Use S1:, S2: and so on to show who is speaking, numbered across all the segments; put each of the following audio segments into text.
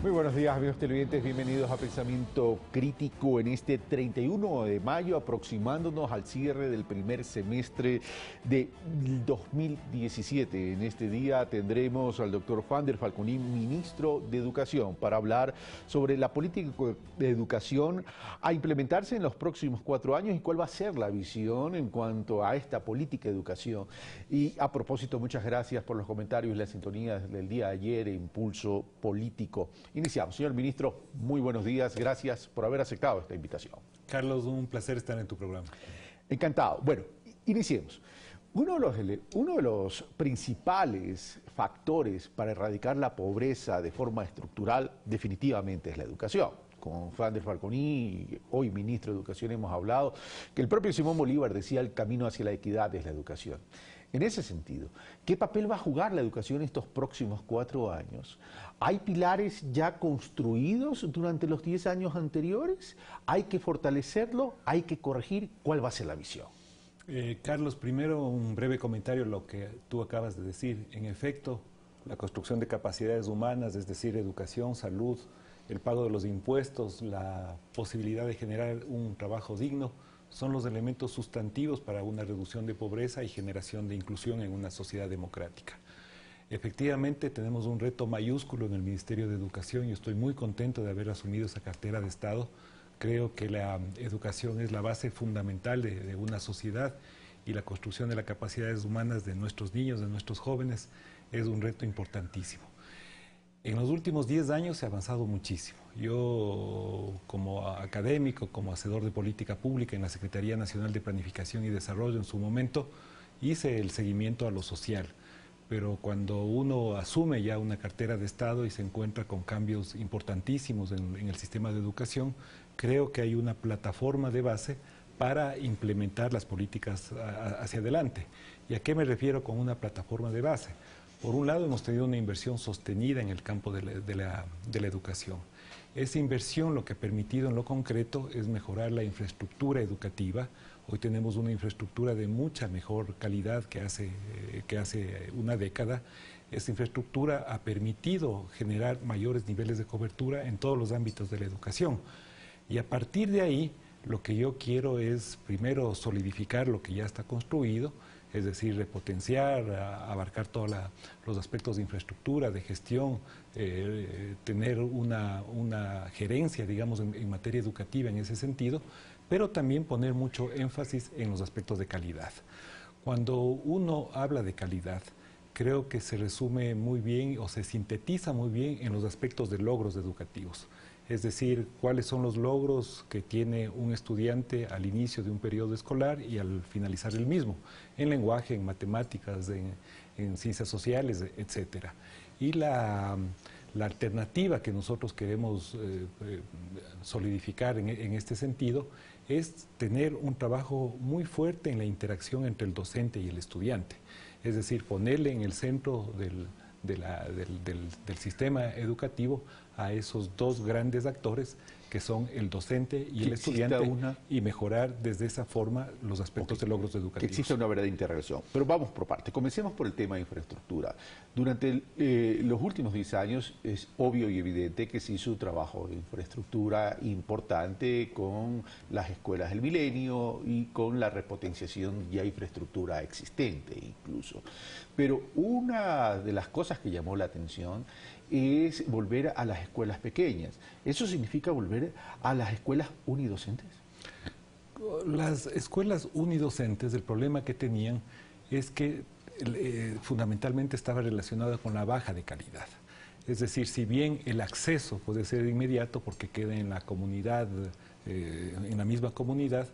S1: Muy buenos días, amigos televidentes, bienvenidos a Pensamiento Crítico en este 31 de mayo, aproximándonos al cierre del primer semestre de 2017. En este día tendremos al doctor Fander Falconi, ministro de Educación, para hablar sobre la política de educación a implementarse en los próximos 4 años y cuál va a ser la visión en cuanto a esta política de educación. Y a propósito, muchas gracias por los comentarios y la sintonía del día de ayer, Impulso Político. Iniciamos. Señor ministro, muy buenos días. Gracias por haber aceptado esta invitación.
S2: Carlos, un placer estar en tu programa.
S1: Encantado. Bueno, iniciemos. Uno de los principales factores para erradicar la pobreza de forma estructural definitivamente es la educación. Con Fander Falconi, hoy ministro de Educación, hemos hablado que el propio Simón Bolívar decía el camino hacia la equidad es la educación. En ese sentido, ¿qué papel va a jugar la educación estos próximos 4 años? ¿Hay pilares ya construidos durante los 10 años anteriores? ¿Hay que fortalecerlo? ¿Hay que corregir? ¿Cuál va a ser la visión?
S2: Carlos, primero un breve comentario a lo que tú acabas de decir. En efecto, la construcción de capacidades humanas, es decir, educación, salud, el pago de los impuestos, la posibilidad de generar un trabajo digno, son los elementos sustantivos para una reducción de pobreza y generación de inclusión en una sociedad democrática. Efectivamente, tenemos un reto mayúsculo en el Ministerio de Educación y estoy muy contento de haber asumido esa cartera de Estado. Creo que la educación es la base fundamental de una sociedad y la construcción de las capacidades humanas de nuestros niños, de nuestros jóvenes, es un reto importantísimo. En los últimos 10 años se ha avanzado muchísimo. Yo, como académico, como hacedor de política pública en la Secretaría Nacional de Planificación y Desarrollo en su momento, hice el seguimiento a lo social. Pero cuando uno asume ya una cartera de Estado y se encuentra con cambios importantísimos en el sistema de educación, creo que hay una plataforma de base para implementar las políticas hacia adelante. ¿Y a qué me refiero con una plataforma de base? Por un lado, hemos tenido una inversión sostenida en el campo de la educación. Esa inversión lo que ha permitido en lo concreto es mejorar la infraestructura educativa. Hoy tenemos una infraestructura de mucha mejor calidad que hace una década. Esa infraestructura ha permitido generar mayores niveles de cobertura en todos los ámbitos de la educación. Y a partir de ahí, lo que yo quiero es primero solidificar lo que ya está construido, es decir, repotenciar, abarcar todos los aspectos de infraestructura, de gestión, tener una gerencia, digamos, en materia educativa en ese sentido, pero también poner mucho énfasis en los aspectos de calidad. Cuando uno habla de calidad, creo que se resume muy bien o se sintetiza muy bien en los aspectos de logros educativos. Es decir, cuáles son los logros que tiene un estudiante al inicio de un periodo escolar y al finalizar el mismo, en lenguaje, en matemáticas, en ciencias sociales, etcétera. Y la alternativa que nosotros queremos solidificar en este sentido es tener un trabajo muy fuerte en la interacción entre el docente y el estudiante. Es decir, ponerle en el centro del sistema educativo a esos dos grandes actores que son el docente y el estudiante y mejorar desde esa forma los aspectos de logros educativos.
S1: Que exista una verdadera interrelación. Pero vamos por parte. Comencemos por el tema de infraestructura. Durante los últimos 10 años es obvio y evidente que se hizo un trabajo de infraestructura importante con las escuelas del milenio y con la repotenciación ya infraestructura existente incluso. Pero una de las cosas que llamó la atención es volver a las escuelas pequeñas. ¿Eso significa volver a las escuelas unidocentes?
S2: Las escuelas unidocentes, el problema que tenían es que fundamentalmente estaba relacionado con la baja de calidad. Es decir, si bien el acceso puede ser inmediato porque queda en la comunidad, en la misma comunidad,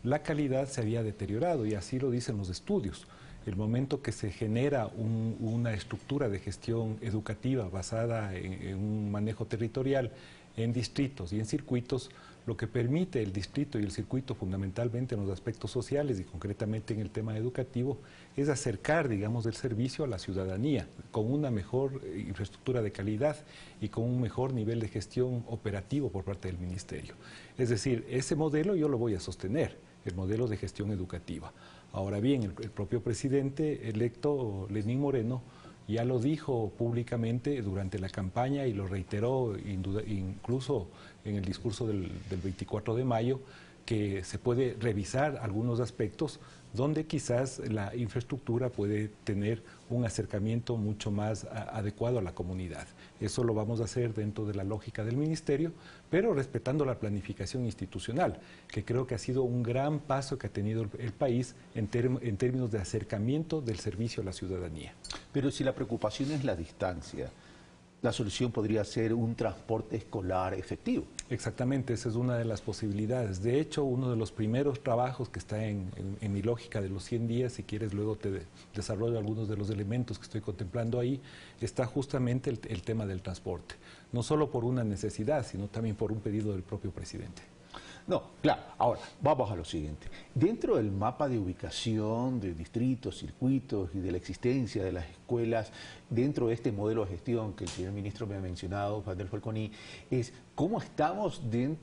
S2: la calidad se había deteriorado y así lo dicen los estudios. El momento que se genera una estructura de gestión educativa basada en un manejo territorial en distritos y en circuitos, lo que permite el distrito y el circuito fundamentalmente en los aspectos sociales y concretamente en el tema educativo es acercar, digamos, el servicio a la ciudadanía con una mejor infraestructura de calidad y con un mejor nivel de gestión operativo por parte del Ministerio. Es decir, ese modelo yo lo voy a sostener, el modelo de gestión educativa. Ahora bien, el propio presidente electo, Lenín Moreno, Ya lo dijo públicamente durante la campaña y lo reiteró incluso en el discurso del 24 de mayo, que se puede revisar algunos aspectos donde quizás la infraestructura puede tener un acercamiento mucho más adecuado a la comunidad. Eso lo vamos a hacer dentro de la lógica del Ministerio, pero respetando la planificación institucional, que creo que ha sido un gran paso que ha tenido el país en términos de acercamiento del servicio a la ciudadanía.
S1: Pero si la preocupación es la distancia, la solución podría ser un transporte escolar efectivo.
S2: Exactamente, esa es una de las posibilidades. De hecho, uno de los primeros trabajos que está en mi lógica de los 100 días, si quieres luego te desarrollo algunos de los elementos que estoy contemplando ahí, está justamente el tema del transporte. No solo por una necesidad, sino también por un pedido del propio presidente.
S1: No, claro. Ahora, vamos a lo siguiente. Dentro del mapa de ubicación de distritos, circuitos y de la existencia de las escuelas, dentro de este modelo de gestión que el señor ministro me ha mencionado, Juan del Falconi, es cómo estamos en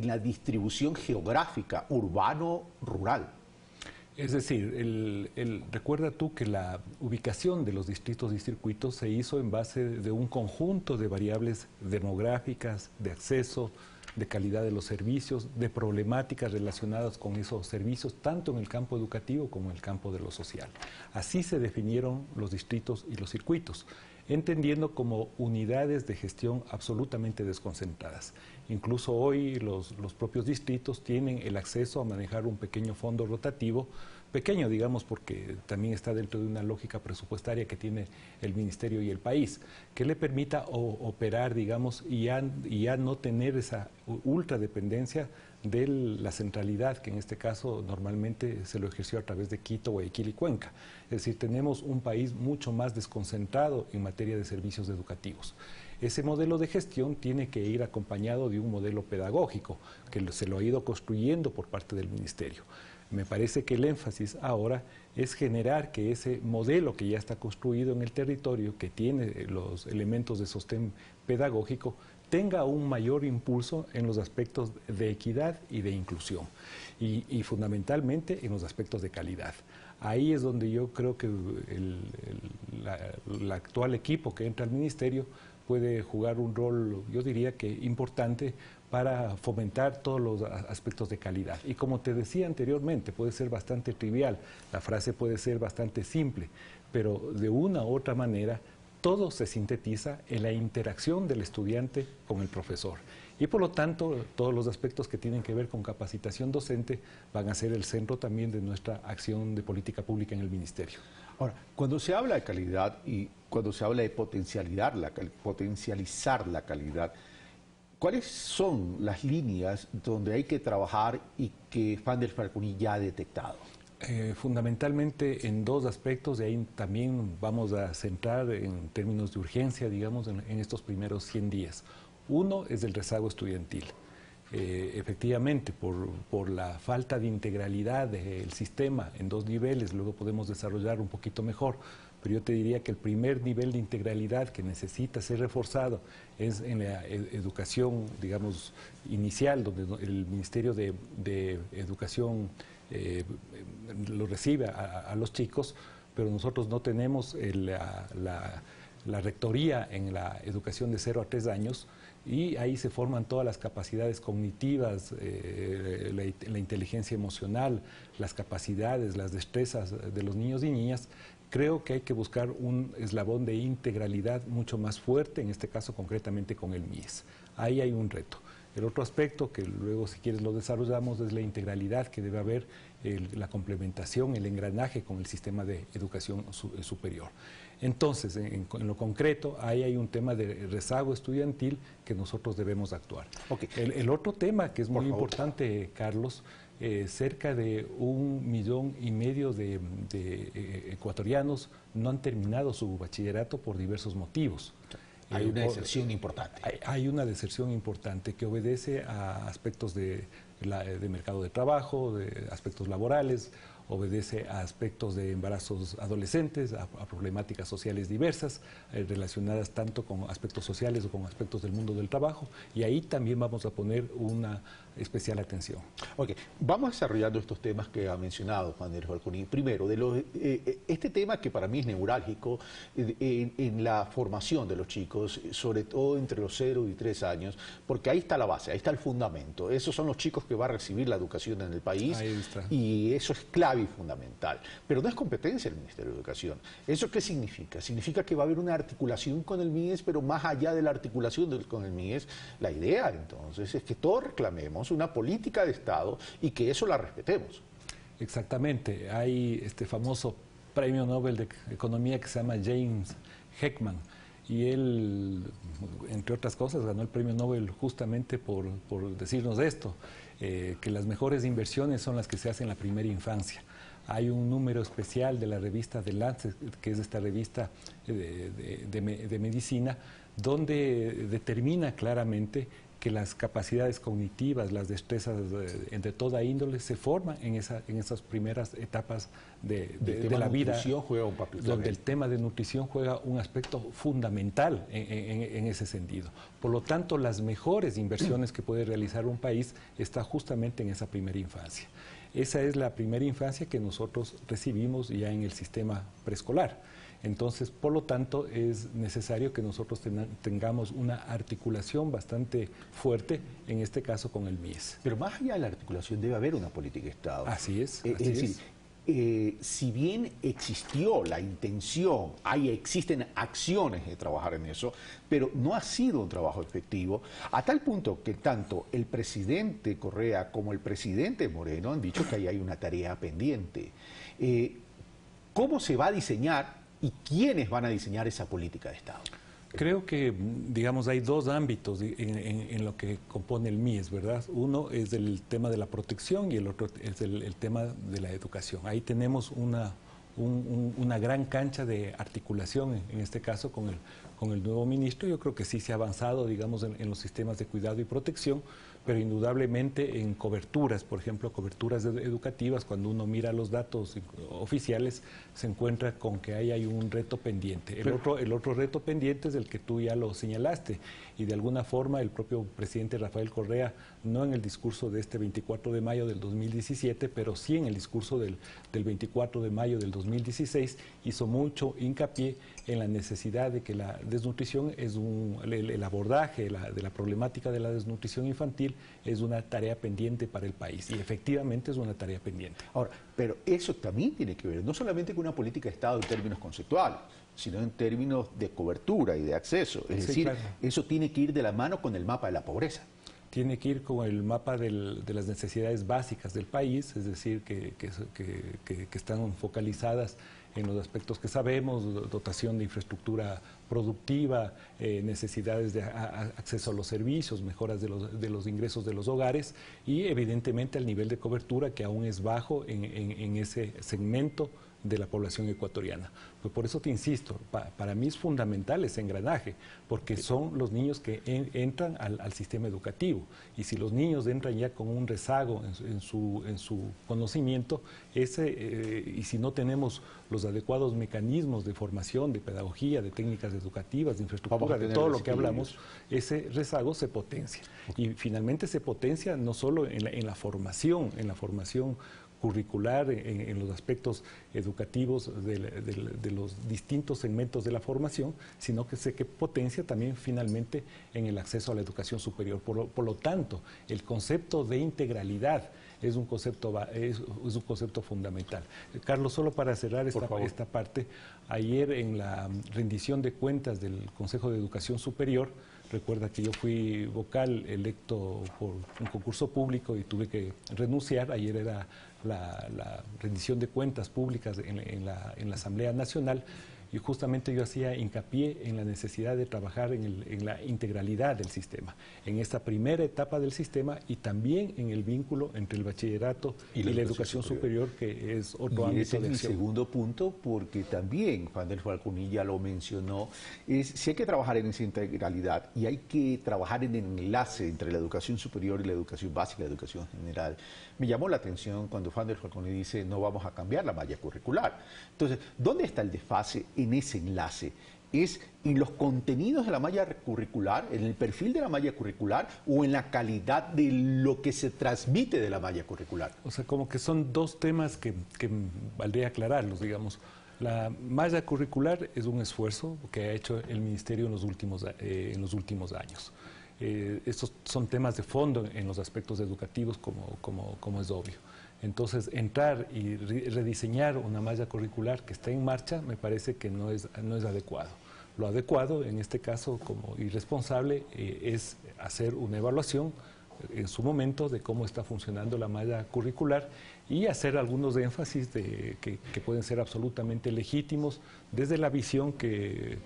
S1: la distribución geográfica urbano-rural.
S2: Es decir, recuerda tú que la ubicación de los distritos y circuitos se hizo en base de un conjunto de variables demográficas, de acceso, de calidad de los servicios, de problemáticas relacionadas con esos servicios, tanto en el campo educativo como en el campo de lo social. Así se definieron los distritos y los circuitos, entendiendo como unidades de gestión absolutamente desconcentradas. Incluso hoy los propios distritos tienen el acceso a manejar un pequeño fondo rotativo, pequeño, digamos, porque también está dentro de una lógica presupuestaria que tiene el Ministerio y el país, que le permita operar, digamos, y ya no tener esa ultradependencia de la centralidad, que en este caso normalmente se lo ejerció a través de Quito, Guayaquil y Cuenca. Es decir, tenemos un país mucho más desconcentrado en materia de servicios educativos. Ese modelo de gestión tiene que ir acompañado de un modelo pedagógico, que se lo ha ido construyendo por parte del Ministerio. Me parece que el énfasis ahora es generar que ese modelo que ya está construido en el territorio, que tiene los elementos de sostén pedagógico, tenga un mayor impulso en los aspectos de equidad y de inclusión, y fundamentalmente en los aspectos de calidad. Ahí es donde yo creo que el actual equipo que entra al Ministerio puede jugar un rol, yo diría que importante, para fomentar todos los aspectos de calidad. Y como te decía anteriormente, puede ser bastante trivial, la frase puede ser bastante simple, pero de una u otra manera todo se sintetiza en la interacción del estudiante con el profesor. Y por lo tanto, todos los aspectos que tienen que ver con capacitación docente van a ser el centro también de nuestra acción de política pública en el Ministerio.
S1: Ahora, cuando se habla de calidad y cuando se habla de potencializar la calidad, ¿cuáles son las líneas donde hay que trabajar y que Juan del Falconi ya ha detectado?
S2: Fundamentalmente en dos aspectos, y ahí también vamos a centrar en términos de urgencia, digamos, en estos primeros 100 días. Uno es el rezago estudiantil. Efectivamente, por la falta de integralidad del sistema en dos niveles, luego podemos desarrollar un poquito mejor, pero yo te diría que el primer nivel de integralidad que necesita ser reforzado es en la educación, digamos, inicial, donde el Ministerio de Educación lo recibe a los chicos, pero nosotros no tenemos la rectoría en la educación de 0 a 3 años, y ahí se forman todas las capacidades cognitivas, la inteligencia emocional, las capacidades, las destrezas de los niños y niñas. Creo que hay que buscar un eslabón de integralidad mucho más fuerte, en este caso concretamente con el MIES. Ahí hay un reto. El otro aspecto, que luego si quieres lo desarrollamos, es la integralidad que debe haber, la complementación, el engranaje con el sistema de educación superior. Entonces, en lo concreto, ahí hay un tema de rezago estudiantil que nosotros debemos actuar.
S1: Okay.
S2: El otro tema que es muy importante, Carlos, cerca de 1,5 millones de ecuatorianos no han terminado su bachillerato por diversos motivos.
S1: Hay una deserción importante.
S2: Hay una deserción importante que obedece a aspectos de mercado de trabajo, de aspectos laborales, obedece a aspectos de embarazos adolescentes, a problemáticas sociales diversas, relacionadas tanto con aspectos sociales o con aspectos del mundo del trabajo, y ahí también vamos a poner una especial atención.
S1: Ok, vamos desarrollando estos temas que ha mencionado Juan Andrés Balconi. Primero, este tema que para mí es neurálgico en la formación de los chicos, sobre todo entre los 0 y 3 años, porque ahí está la base, ahí está el fundamento. Esos son los chicos que van a recibir la educación en el país y eso es clave y fundamental. Pero no es competencia del Ministerio de Educación. ¿Eso qué significa? Significa que va a haber una articulación con el MIES, pero más allá de la articulación con el MIES, la idea entonces es que todos reclamemos una política de Estado y que eso la respetemos.
S2: Exactamente. Hay este famoso premio Nobel de Economía que se llama James Heckman, y él, entre otras cosas, ganó el premio Nobel justamente por decirnos esto, que las mejores inversiones son las que se hacen en la primera infancia. Hay un número especial de la revista The Lancet, que es esta revista de medicina, donde determina claramente que las capacidades cognitivas, las destrezas de toda índole se forman en esas primeras etapas de la vida,
S1: juega un papel
S2: donde el tema de nutrición juega un aspecto fundamental en ese sentido. Por lo tanto, las mejores inversiones que puede realizar un país está justamente en esa primera infancia. Esa es la primera infancia que nosotros recibimos ya en el sistema preescolar. Entonces, por lo tanto, es necesario que nosotros tengamos una articulación bastante fuerte, en este caso con el MIES.
S1: Pero más allá de la articulación debe haber una política de Estado.
S2: Así es.
S1: Es decir, si bien existió la intención, existen acciones de trabajar en eso, pero no ha sido un trabajo efectivo, a tal punto que tanto el presidente Correa como el presidente Moreno han dicho que ahí hay una tarea pendiente. ¿Cómo se va a diseñar y quiénes van a diseñar esa política de Estado?
S2: Creo que, digamos, hay dos ámbitos en lo que compone el MIES, ¿verdad? Uno es el tema de la protección y el otro es el tema de la educación. Ahí tenemos una gran cancha de articulación, en este caso con el nuevo ministro. Yo creo que sí se ha avanzado, digamos, en los sistemas de cuidado y protección, pero indudablemente en coberturas, por ejemplo, coberturas educativas, cuando uno mira los datos oficiales, se encuentra con que ahí hay un reto pendiente. El otro reto pendiente es el que tú ya lo señalaste, y de alguna forma el propio presidente Rafael Correa, no en el discurso de este 24 de mayo del 2017, pero sí en el discurso del 24 de mayo del 2016, hizo mucho hincapié en la necesidad de que la desnutrición es el abordaje de la problemática de la desnutrición infantil es una tarea pendiente para el país, y efectivamente es una tarea pendiente.
S1: Ahora, pero eso también tiene que ver no solamente con una política de Estado en términos conceptuales, sino en términos de cobertura y de acceso. Es decir, claro, eso tiene que ir de la mano con el mapa de la pobreza.
S2: Tiene que ir con el mapa de las necesidades básicas del país, es decir, que están focalizadas en los aspectos que sabemos: dotación de infraestructura productiva, necesidades de acceso a los servicios, mejoras de los ingresos de los hogares, y evidentemente el nivel de cobertura, que aún es bajo en ese segmento de la población ecuatoriana. Pues por eso te insisto, para mí es fundamental ese engranaje, porque son los niños que entran al sistema educativo, y si los niños entran ya con un rezago en su conocimiento, y si no tenemos los adecuados mecanismos de formación, de pedagogía, de técnicas educativas, de infraestructura, de todo lo que hablamos, ese rezago se potencia. Y finalmente se potencia no solo en la formación curricular, en los aspectos educativos de los distintos segmentos de la formación, sino que se potencia también finalmente en el acceso a la educación superior. Por lo tanto, el concepto de integralidad es un concepto fundamental. Carlos, solo para cerrar esta parte, ayer en la rendición de cuentas del Consejo de Educación Superior, recuerda que yo fui vocal electo por un concurso público y tuve que renunciar. Ayer era la rendición de cuentas públicas en la Asamblea Nacional. y justamente yo hacía hincapié en la necesidad de trabajar en la integralidad del sistema, en esta primera etapa del sistema y también en el vínculo entre el bachillerato y la educación superior, que es otro ámbito de acción.
S1: Ese es mi segundo punto, porque también Juan del Falconilla lo mencionó, es si hay que trabajar en esa integralidad y hay que trabajar en el enlace entre la educación superior y la educación básica, la educación general. Me llamó la atención cuando Juan del Falconilla dice no vamos a cambiar la malla curricular. Entonces, ¿dónde está el desfase en ese enlace? ¿Es en los contenidos de la malla curricular, en el perfil de la malla curricular o en la calidad de lo que se transmite de la malla curricular?
S2: O sea, como que son dos temas que valdría aclararlos, digamos. La malla curricular es un esfuerzo que ha hecho el Ministerio en los últimos años. Estos son temas de fondo en los aspectos educativos, como es obvio. Entonces, entrar y rediseñar una malla curricular que está en marcha me parece que no es adecuado. Lo adecuado, en este caso, como irresponsable, es hacer una evaluación en su momento de cómo está funcionando la malla curricular y hacer algunos énfasis que pueden ser absolutamente legítimos desde la visión que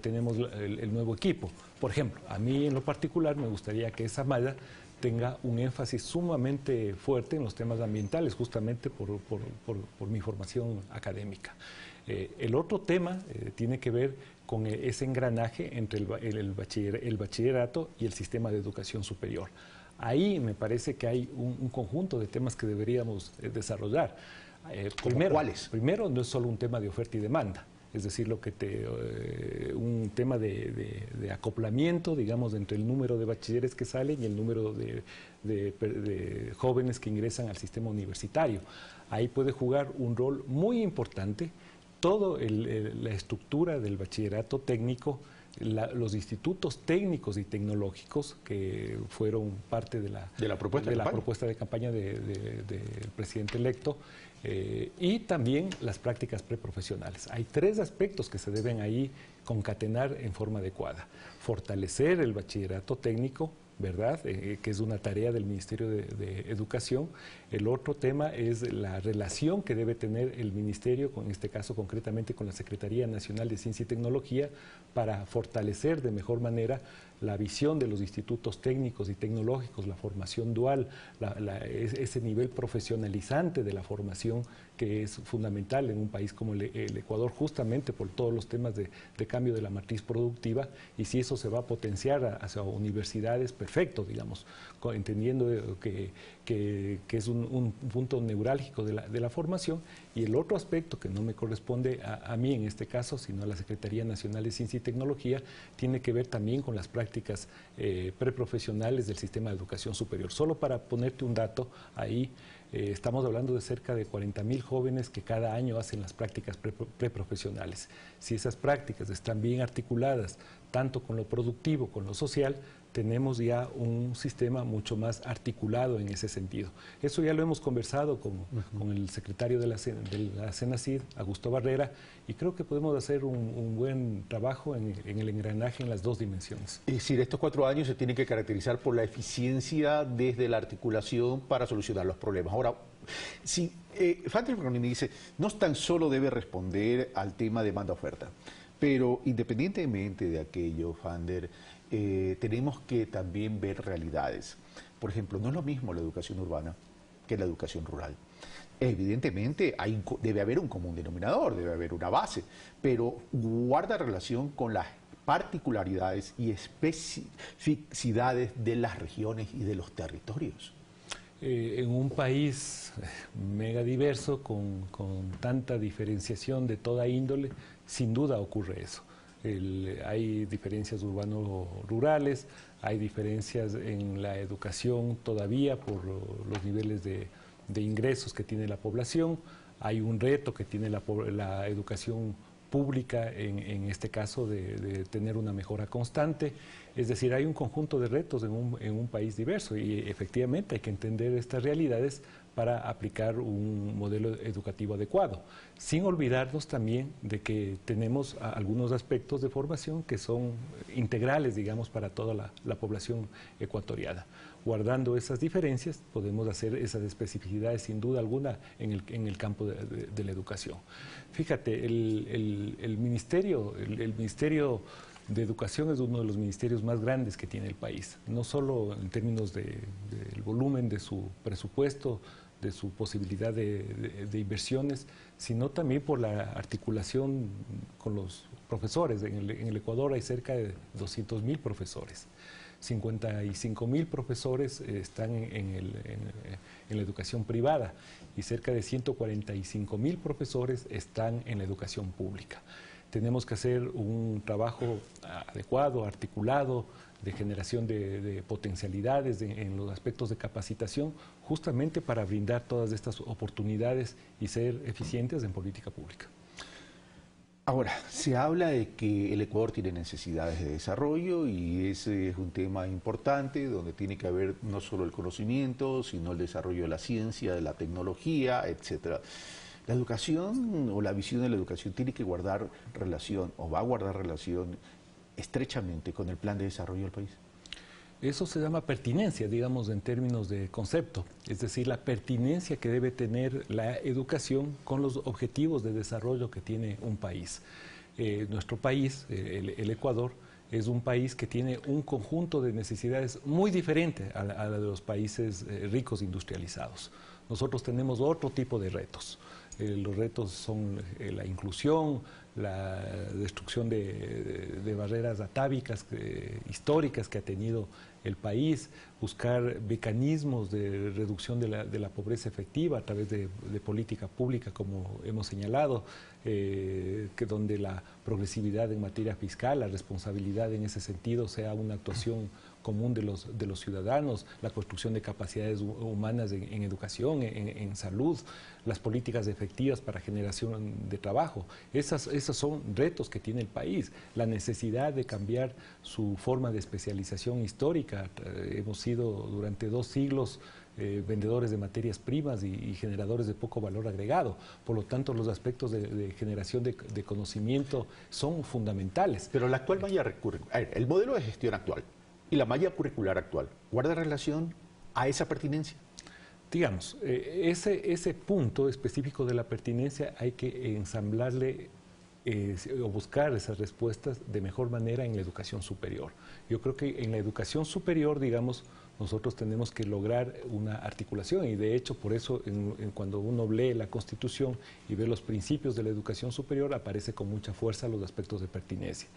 S2: tenemos el nuevo equipo. Por ejemplo, a mí en lo particular me gustaría que esa malla tenga un énfasis sumamente fuerte en los temas ambientales, justamente por mi formación académica. El otro tema tiene que ver con ese engranaje entre el bachillerato y el sistema de educación superior. Ahí me parece que hay un conjunto de temas que deberíamos desarrollar.
S1: ¿Cuáles?
S2: Primero, no es solo un tema de oferta y demanda. Es decir, un tema de acoplamiento, digamos, entre el número de bachilleres que salen y el número de jóvenes que ingresan al sistema universitario. Ahí puede jugar un rol muy importante toda la estructura del bachillerato técnico, los institutos técnicos y tecnológicos que fueron parte de la propuesta de campaña del presidente electo, y también las prácticas preprofesionales. Hay tres aspectos que se deben ahí concatenar en forma adecuada. Fortalecer el bachillerato técnico, ¿verdad? Que es una tarea del Ministerio de Educación. El otro tema es la relación que debe tener el Ministerio, en este caso concretamente con la Secretaría Nacional de Ciencia y Tecnología, para fortalecer de mejor manera la visión de los institutos técnicos y tecnológicos, la formación dual, ese nivel profesionalizante de la formación que es fundamental en un país como el Ecuador, justamente por todos los temas de cambio de la matriz productiva, y si eso se va a potenciar hacia universidades, perfecto, digamos, entendiendo que es un punto neurálgico de la formación. Y el otro aspecto que no me corresponde a mí en este caso, sino a la Secretaría Nacional de Ciencia y Tecnología, tiene que ver también con las prácticas preprofesionales del sistema de educación superior. Solo para ponerte un dato ahí, estamos hablando de cerca de 40.000 jóvenes que cada año hacen las prácticas preprofesionales. Si esas prácticas están bien articuladas, tanto con lo productivo, con lo social, tenemos ya un sistema mucho más articulado en ese sentido. Eso ya lo hemos conversado con el secretario de la CENACID, Augusto Barrera, y creo que podemos hacer un buen trabajo en el engranaje en las dos dimensiones.
S1: Es decir, estos 4 años se tienen que caracterizar por la eficiencia desde la articulación para solucionar los problemas. Ahora, si Fander me dice, no tan solo debe responder al tema demanda-oferta, pero independientemente de aquello, Fander, tenemos que también ver realidades. Por ejemplo, no es lo mismo la educación urbana que la educación rural. Evidentemente debe haber un común denominador, debe haber una base, pero guarda relación con las particularidades y especificidades de las regiones y de los territorios.
S2: En un país mega diverso, con tanta diferenciación de toda índole, sin duda ocurre eso. Hay diferencias urbano-rurales, hay diferencias en la educación todavía por los niveles de ingresos que tiene la población, hay un reto que tiene la educación pública, en este caso de tener una mejora constante. Es decir, hay un conjunto de retos en un país diverso y efectivamente hay que entender estas realidades para aplicar un modelo educativo adecuado, sin olvidarnos también de que tenemos algunos aspectos de formación que son integrales, digamos, para toda la población ecuatoriana. guardando esas diferencias, podemos hacer esas especificidades sin duda alguna en el campo de la educación. Fíjate, el Ministerio de Educación es uno de los ministerios más grandes que tiene el país, no solo en términos del volumen de su presupuesto, de su posibilidad de inversiones, sino también por la articulación con los profesores. En el Ecuador hay cerca de 200.000 profesores. 55.000 profesores están en la educación privada y cerca de 145.000 profesores están en la educación pública. Tenemos que hacer un trabajo adecuado, articulado, de generación de potencialidades en los aspectos de capacitación, justamente para brindar todas estas oportunidades y ser eficientes en política pública.
S1: Ahora, se habla de que el Ecuador tiene necesidades de desarrollo y ese es un tema importante donde tiene que haber no solo el conocimiento, sino el desarrollo de la ciencia, de la tecnología, etcétera. La educación o la visión de la educación tiene que guardar relación o va a guardar relación estrechamente con el plan de desarrollo del país.
S2: Eso se llama pertinencia, digamos, en términos de concepto, es decir, la pertinencia que debe tener la educación con los objetivos de desarrollo que tiene un país. Nuestro país, el Ecuador, es un país que tiene un conjunto de necesidades muy diferente a la de los países ricos industrializados. Nosotros tenemos otro tipo de retos. Los retos son la inclusión, la destrucción de barreras atávicas históricas que ha tenido el país, buscar mecanismos de reducción de la pobreza efectiva a través de política pública, como hemos señalado, donde la progresividad en materia fiscal, la responsabilidad en ese sentido sea una actuación común de los ciudadanos, la construcción de capacidades humanas en educación, en salud, las políticas efectivas para generación de trabajo. Esos son retos que tiene el país. La necesidad de cambiar su forma de especialización histórica. Hemos sido durante 2 siglos vendedores de materias primas y generadores de poco valor agregado. Por lo tanto, los aspectos de generación de conocimiento son fundamentales.
S1: Pero la actual malla curricular, el modelo de gestión actual y la malla curricular actual, ¿guarda relación a esa pertinencia?
S2: Digamos, ese punto específico de la pertinencia hay que ensamblarle o buscar esas respuestas de mejor manera en la educación superior. Yo creo que en la educación superior, digamos, nosotros tenemos que lograr una articulación y de hecho por eso cuando uno lee la Constitución y ve los principios de la educación superior aparece con mucha fuerza los aspectos de pertinencia.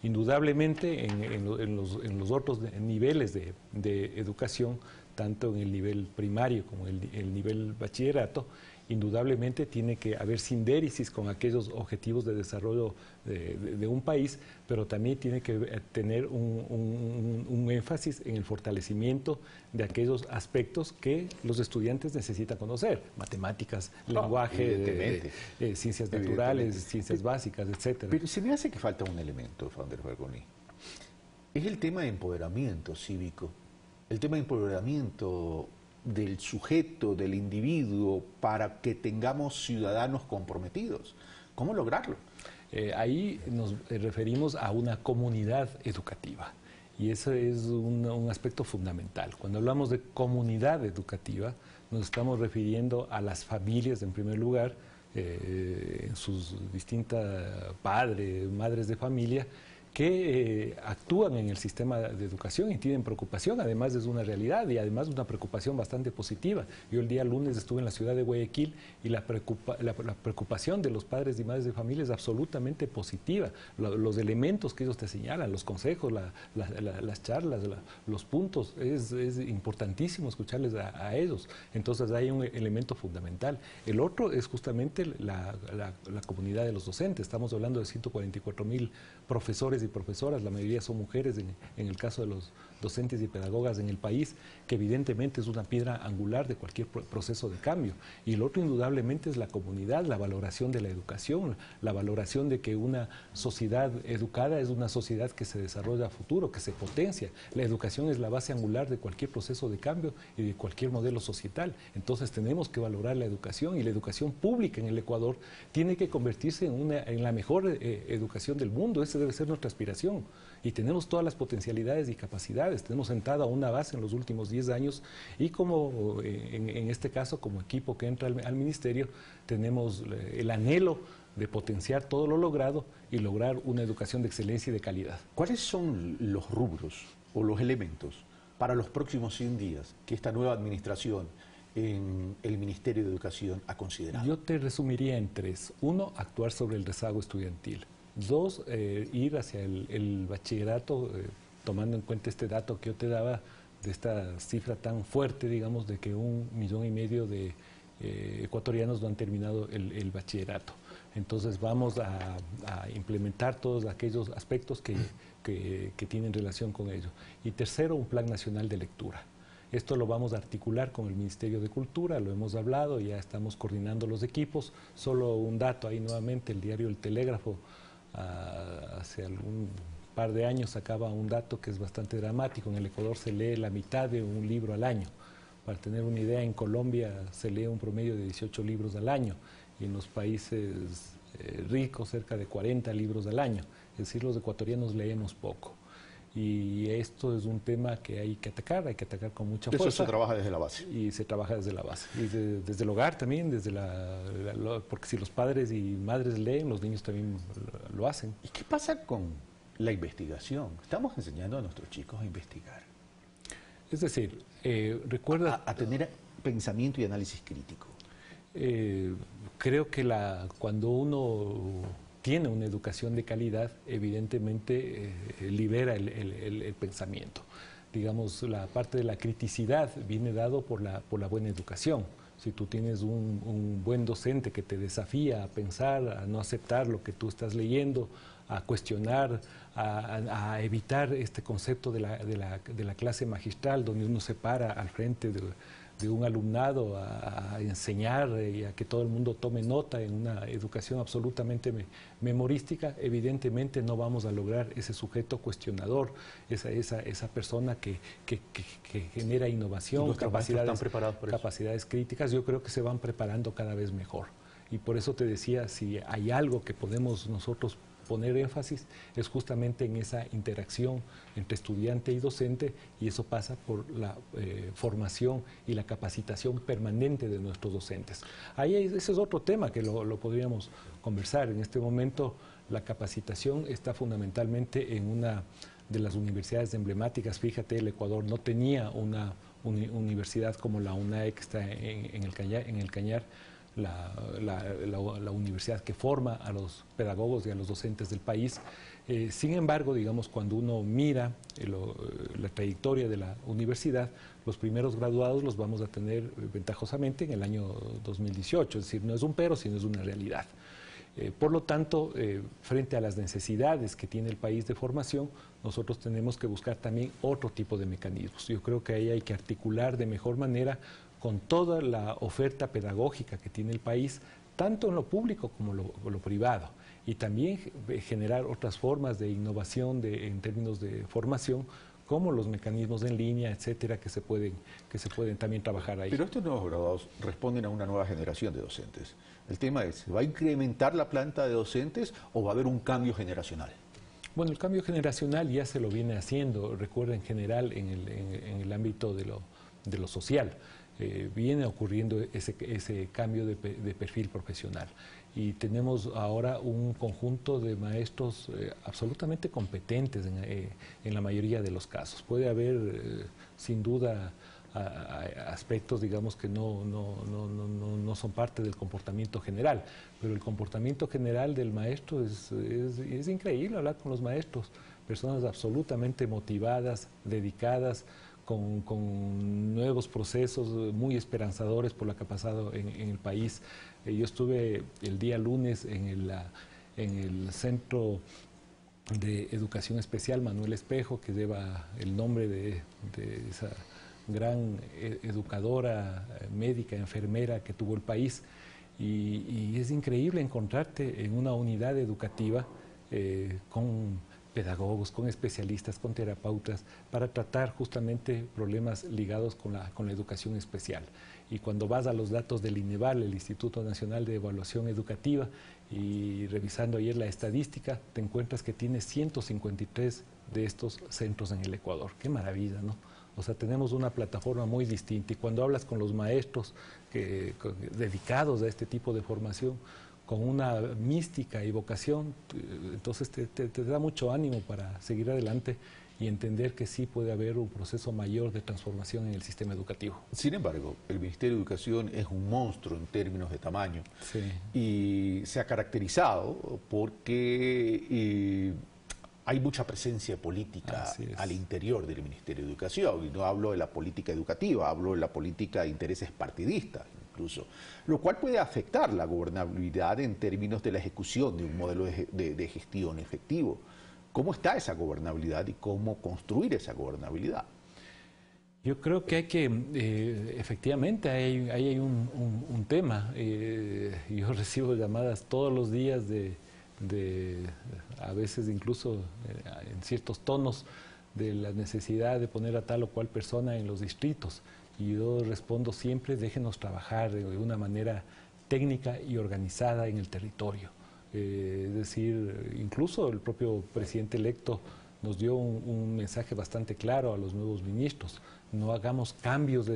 S2: Indudablemente en los otros niveles de educación, tanto en el nivel primario como el nivel bachillerato, indudablemente tiene que haber sindéresis con aquellos objetivos de desarrollo de un país, pero también tiene que tener un énfasis en el fortalecimiento de aquellos aspectos que los estudiantes necesitan conocer, matemáticas, lenguaje, ciencias naturales, ciencias básicas, etcétera.
S1: Pero se me hace que falta un elemento, van der Bergoni. Es el tema de empoderamiento cívico, el tema de empoderamiento del sujeto, del individuo, para que tengamos ciudadanos comprometidos. ¿Cómo lograrlo?
S2: Ahí nos referimos a una comunidad educativa y eso es un aspecto fundamental. Cuando hablamos de comunidad educativa, nos estamos refiriendo a las familias en primer lugar, en sus distintas padres, madres de familia, que actúan en el sistema de educación y tienen preocupación, además es una realidad y además una preocupación bastante positiva. Yo el día lunes estuve en la ciudad de Guayaquil y la preocupación de los padres y madres de familia es absolutamente positiva. Los elementos que ellos te señalan, los consejos, las charlas, los puntos, es importantísimo escucharles a ellos. Entonces hay un elemento fundamental. El otro es justamente la comunidad de los docentes. Estamos hablando de 144.000 profesores y profesoras, la mayoría son mujeres en el caso de los docentes y pedagogas en el país, que evidentemente es una piedra angular de cualquier proceso de cambio. Y el otro indudablemente es la comunidad, la valoración de la educación, la valoración de que una sociedad educada es una sociedad que se desarrolla a futuro, que se potencia. La educación es la base angular de cualquier proceso de cambio y de cualquier modelo societal. Entonces tenemos que valorar la educación y la educación pública en el Ecuador tiene que convertirse en la mejor educación del mundo. Esa debe ser nuestra aspiración y tenemos todas las potencialidades y capacidades. Tenemos sentada una base en los últimos 10 años y como en este caso, como equipo que entra al ministerio, tenemos el anhelo de potenciar todo lo logrado y lograr una educación de excelencia y de calidad.
S1: ¿Cuáles son los rubros o los elementos para los próximos 100 días que esta nueva administración en el Ministerio de Educación ha considerado?
S2: Yo te resumiría en 3. 1, actuar sobre el rezago estudiantil. 2, ir hacia el bachillerato, tomando en cuenta este dato que yo te daba, de esta cifra tan fuerte, digamos, de que 1,5 millones de ecuatorianos no han terminado el bachillerato. Entonces vamos a implementar todos aquellos aspectos que tienen relación con ello. Y tercero, un plan nacional de lectura. Esto lo vamos a articular con el Ministerio de Cultura, lo hemos hablado, ya estamos coordinando los equipos. Solo un dato ahí nuevamente, el diario El Telégrafo hace algún par de años sacaba un dato que es bastante dramático. En el Ecuador se lee la mitad de un libro al año. Para tener una idea, en Colombia se lee un promedio de 18 libros al año y en los países ricos cerca de 40 libros al año. Es decir, los ecuatorianos leemos poco. Y esto es un tema que hay que atacar con mucha fuerza.
S1: Eso se trabaja desde la base.
S2: Y se trabaja desde la base. Y desde el hogar también, porque si los padres y madres leen, los niños también lo hacen.
S1: ¿Y qué pasa con la investigación? Estamos enseñando a nuestros chicos a investigar.
S2: Es decir, recuerda...
S1: A tener pensamiento y análisis crítico.
S2: Creo que cuando uno tiene una educación de calidad, evidentemente libera el pensamiento. Digamos, la parte de la criticidad viene dado por la buena educación. Si tú tienes un buen docente que te desafía a pensar, a no aceptar lo que tú estás leyendo, a cuestionar, a evitar este concepto de la clase magistral, donde uno se para al frente de un alumnado a enseñar y a que todo el mundo tome nota en una educación absolutamente memorística, evidentemente no vamos a lograr ese sujeto cuestionador, esa persona que genera innovación, capacidades críticas. Yo creo que se van preparando cada vez mejor. Y por eso te decía, si hay algo que podemos nosotros poner énfasis, es justamente en esa interacción entre estudiante y docente, y eso pasa por la formación y la capacitación permanente de nuestros docentes. Ese es otro tema que lo podríamos conversar. En este momento la capacitación está fundamentalmente en una de las universidades emblemáticas. Fíjate, el Ecuador no tenía una universidad como la UNAE, que está en el Cañar, la universidad que forma a los pedagogos y a los docentes del país. Sin embargo, digamos, cuando uno mira la trayectoria de la universidad, los primeros graduados los vamos a tener ventajosamente en el año 2018, es decir, no es un pero, sino es una realidad. Por lo tanto, frente a las necesidades que tiene el país de formación, nosotros tenemos que buscar también otro tipo de mecanismos. Yo creo que ahí hay que articular de mejor manera con toda la oferta pedagógica que tiene el país, tanto en lo público como lo privado, y también generar otras formas de innovación en términos de formación, como los mecanismos en línea, etcétera, que se pueden también trabajar ahí.
S1: Pero estos nuevos graduados responden a una nueva generación de docentes. El tema es, ¿va a incrementar la planta de docentes o va a haber un cambio generacional?
S2: Bueno, el cambio generacional ya se lo viene haciendo, recuerda, en general en el ámbito de lo social. Viene ocurriendo ese cambio de perfil profesional, y tenemos ahora un conjunto de maestros absolutamente competentes en la mayoría de los casos. Puede haber sin duda aspectos, digamos, que no son parte del comportamiento general, pero el comportamiento general del maestro es increíble. Hablar con los maestros, personas absolutamente motivadas, dedicadas, con nuevos procesos muy esperanzadores por lo que ha pasado en el país. Yo estuve el día lunes en el Centro de Educación Especial Manuel Espejo, que lleva el nombre de esa gran educadora, médica, enfermera que tuvo el país, y es increíble encontrarte en una unidad educativa con pedagogos, con especialistas, con terapeutas, para tratar justamente problemas ligados con la educación especial. Y cuando vas a los datos del INEVAL, el Instituto Nacional de Evaluación Educativa, y revisando ayer la estadística, te encuentras que tiene 153 de estos centros en el Ecuador. ¡Qué maravilla!, ¿no? O sea, tenemos una plataforma muy distinta, y cuando hablas con los maestros dedicados a este tipo de formación, con una mística y vocación, entonces te da mucho ánimo para seguir adelante y entender que sí puede haber un proceso mayor de transformación en el sistema educativo.
S1: Sin embargo, el Ministerio de Educación es un monstruo en términos de tamaño,
S2: sí,
S1: y se ha caracterizado porque hay mucha presencia política al interior del Ministerio de Educación, y no hablo de la política educativa, hablo de la política de intereses partidistas incluso, lo cual puede afectar la gobernabilidad en términos de la ejecución de un modelo de gestión efectivo. ¿Cómo está esa gobernabilidad y cómo construir esa gobernabilidad?
S2: Yo creo que hay que, efectivamente, hay un tema. Yo recibo llamadas todos los días a veces incluso en ciertos tonos, de la necesidad de poner a tal o cual persona en los distritos. Y yo respondo siempre: déjenos trabajar de una manera técnica y organizada en el territorio. Es decir, incluso el propio presidente electo nos dio un mensaje bastante claro a los nuevos ministros: no hagamos cambios,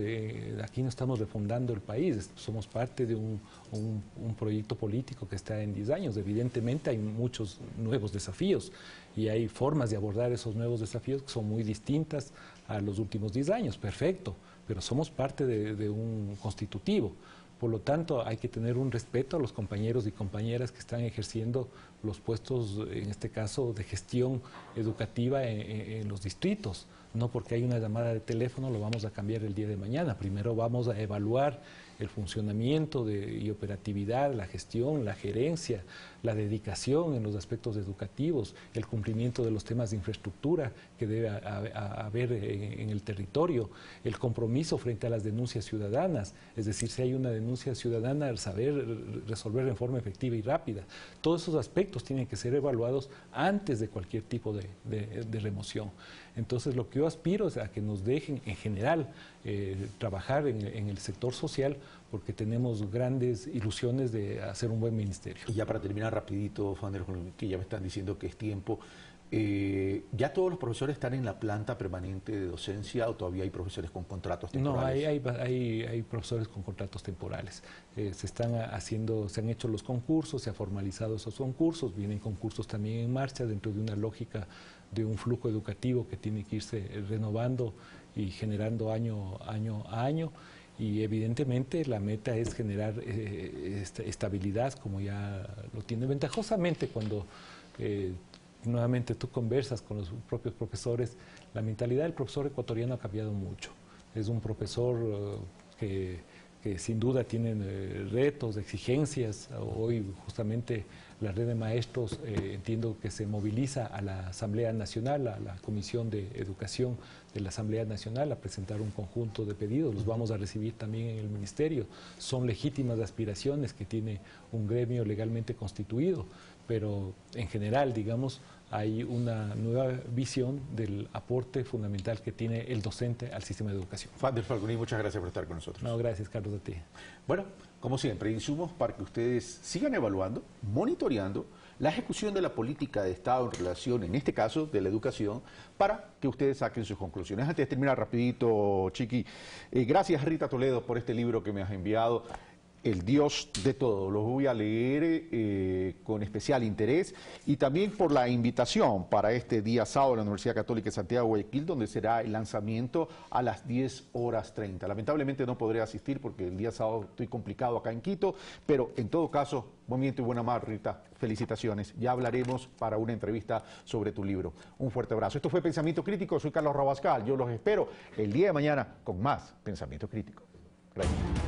S2: aquí no estamos refundando el país, somos parte de un proyecto político que está en 10 años. Evidentemente hay muchos nuevos desafíos y hay formas de abordar esos nuevos desafíos que son muy distintas a los últimos 10 años, perfecto, pero somos parte de un constitutivo. Por lo tanto, hay que tener un respeto a los compañeros y compañeras que están ejerciendo los puestos, en este caso, de gestión educativa en los distritos. No porque hay una llamada de teléfono lo vamos a cambiar el día de mañana. Primero vamos a evaluar el funcionamiento y operatividad, la gestión, la gerencia, la dedicación en los aspectos educativos, el cumplimiento de los temas de infraestructura que debe haber en el territorio, el compromiso frente a las denuncias ciudadanas, es decir, si hay una denuncia ciudadana, saber resolver en forma efectiva y rápida. Todos esos aspectos tienen que ser evaluados antes de cualquier tipo de remoción. Entonces, lo que yo aspiro es a que nos dejen, en general, trabajar en el sector social, porque tenemos grandes ilusiones de hacer un buen ministerio.
S1: Y ya para terminar rapidito, Fander, que ya me están diciendo que es tiempo, ¿ya todos los profesores están en la planta permanente de docencia o todavía hay profesores con contratos temporales?
S2: No, hay profesores con contratos temporales. Se han hecho los concursos, se han formalizado esos concursos, vienen concursos también en marcha dentro de una lógica de un flujo educativo que tiene que irse renovando y generando año a año. Y evidentemente la meta es generar estabilidad, como ya lo tiene. Ventajosamente, cuando nuevamente tú conversas con los propios profesores, la mentalidad del profesor ecuatoriano ha cambiado mucho. Es un profesor que sin duda tiene retos, exigencias. Hoy justamente la red de maestros entiendo que se moviliza a la Asamblea Nacional, a la Comisión de Educación de la Asamblea Nacional, a presentar un conjunto de pedidos. Los vamos a recibir también en el Ministerio. Son legítimas aspiraciones que tiene un gremio legalmente constituido, pero en general, digamos, hay una nueva visión del aporte fundamental que tiene el docente al sistema de educación.
S1: Fander Falconi, muchas gracias por estar con nosotros.
S2: No, gracias, Carlos, a ti.
S1: Bueno, como siempre, insumos para que ustedes sigan evaluando, monitoreando la ejecución de la política de Estado en relación, en este caso, de la educación, para que ustedes saquen sus conclusiones. Antes de terminar rapidito, Chiqui, gracias Rita Toledo por este libro que me has enviado. El Dios de todo, lo voy a leer con especial interés, y también por la invitación para este día sábado en la Universidad Católica de Santiago de Guayaquil, donde será el lanzamiento a las 10:30. Lamentablemente no podré asistir porque el día sábado estoy complicado acá en Quito, pero en todo caso, buen viento y buena mar, Rita, felicitaciones. Ya hablaremos para una entrevista sobre tu libro. Un fuerte abrazo. Esto fue Pensamiento Crítico, soy Carlos Rabascal, yo los espero el día de mañana con más Pensamiento Crítico. Gracias.